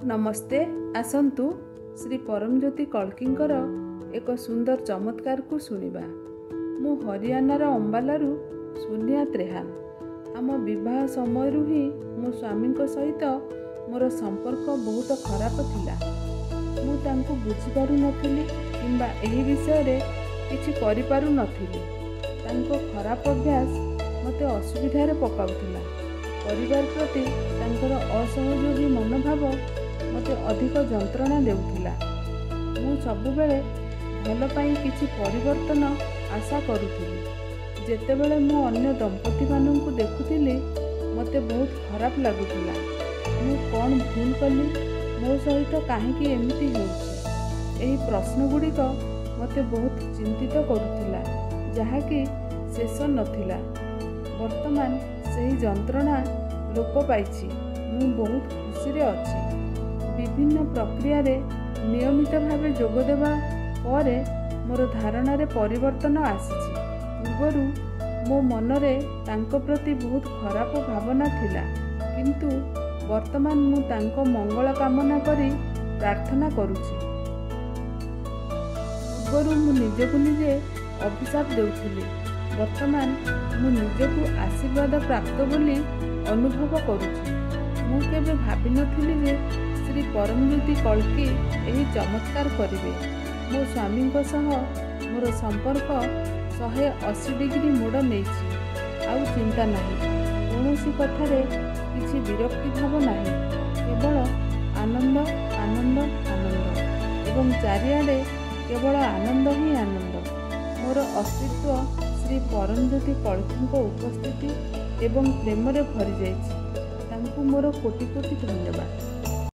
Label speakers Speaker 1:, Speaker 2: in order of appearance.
Speaker 1: नमस्ते। आसंतु श्री परमज्योति कल्कींकर एक सुंदर चमत्कार को सुनिबा। मु हरियाणार अंबालारू सोनिया त्रेहान। आम विवाह समय ही मो स्वामी सहित मोर संपर्क बहुत खराब थिला। मु तांको बुझी पारु नथिली किंबा एही विषय रे किछि करि पारु नथिली। तांको खराब अभ्यास मते असुविधारे पकाउथिला। परिवार प्रति तांकर असहयोगी मनोभाव मते अधिक जंत्रणा देउथिला। मु सबुबेले भल पाई किछि परिवर्तन आशा करुथिली। जेतेबेले मु अन्य दंपति माननकु देखुथिली मते बहुत खराब लागुथिला। मु कोन भूल कली, मो सहित काहेकि एमिति होउछि, एही प्रश्न गुड़िक मते बहुत चिंतित करुथिला, जहाँकि शेष नथिला। वर्तमान सही जंत्रणा लोप पाइछि। मु बहुत खुशी रे अछि। विभिन्न प्रक्रिया रे नियमित भावे जोग देबा परे मोर धारणा रे परिवर्तन आसीछि। पूर्वरु मो मनरे तांको प्रति बहुत खराब भावना थिला, किंतु वर्तमान मु तांको मंगल कामना करी प्रार्थना करुछि। पूर्वरु मु निजकु निजे अभिशाप देउथिली, वर्तमान मु निजकु आशीर्वाद प्राप्त बोली अनुभव करुछि। मु केबे भाबि नथिली जे श्री परमज्योति कल्की एही चमत्कार करिवे। मो स्वामी सह मोर संपर्क 180 डिग्री मोड़ नेछि। आउ चिंता नाही, कौनसी कथारे किछि विरक्ति भाव नाही, केवल आनंद आनंद आनंद एवं चारिआडे केवल आनंद ही आनंद। मोर अस्तित्व श्री परमज्योति कल्की उपस्थिति एवं प्रेम रे भरी जाइछि। तांकु मोर कोटि कोटि धन्यवाद।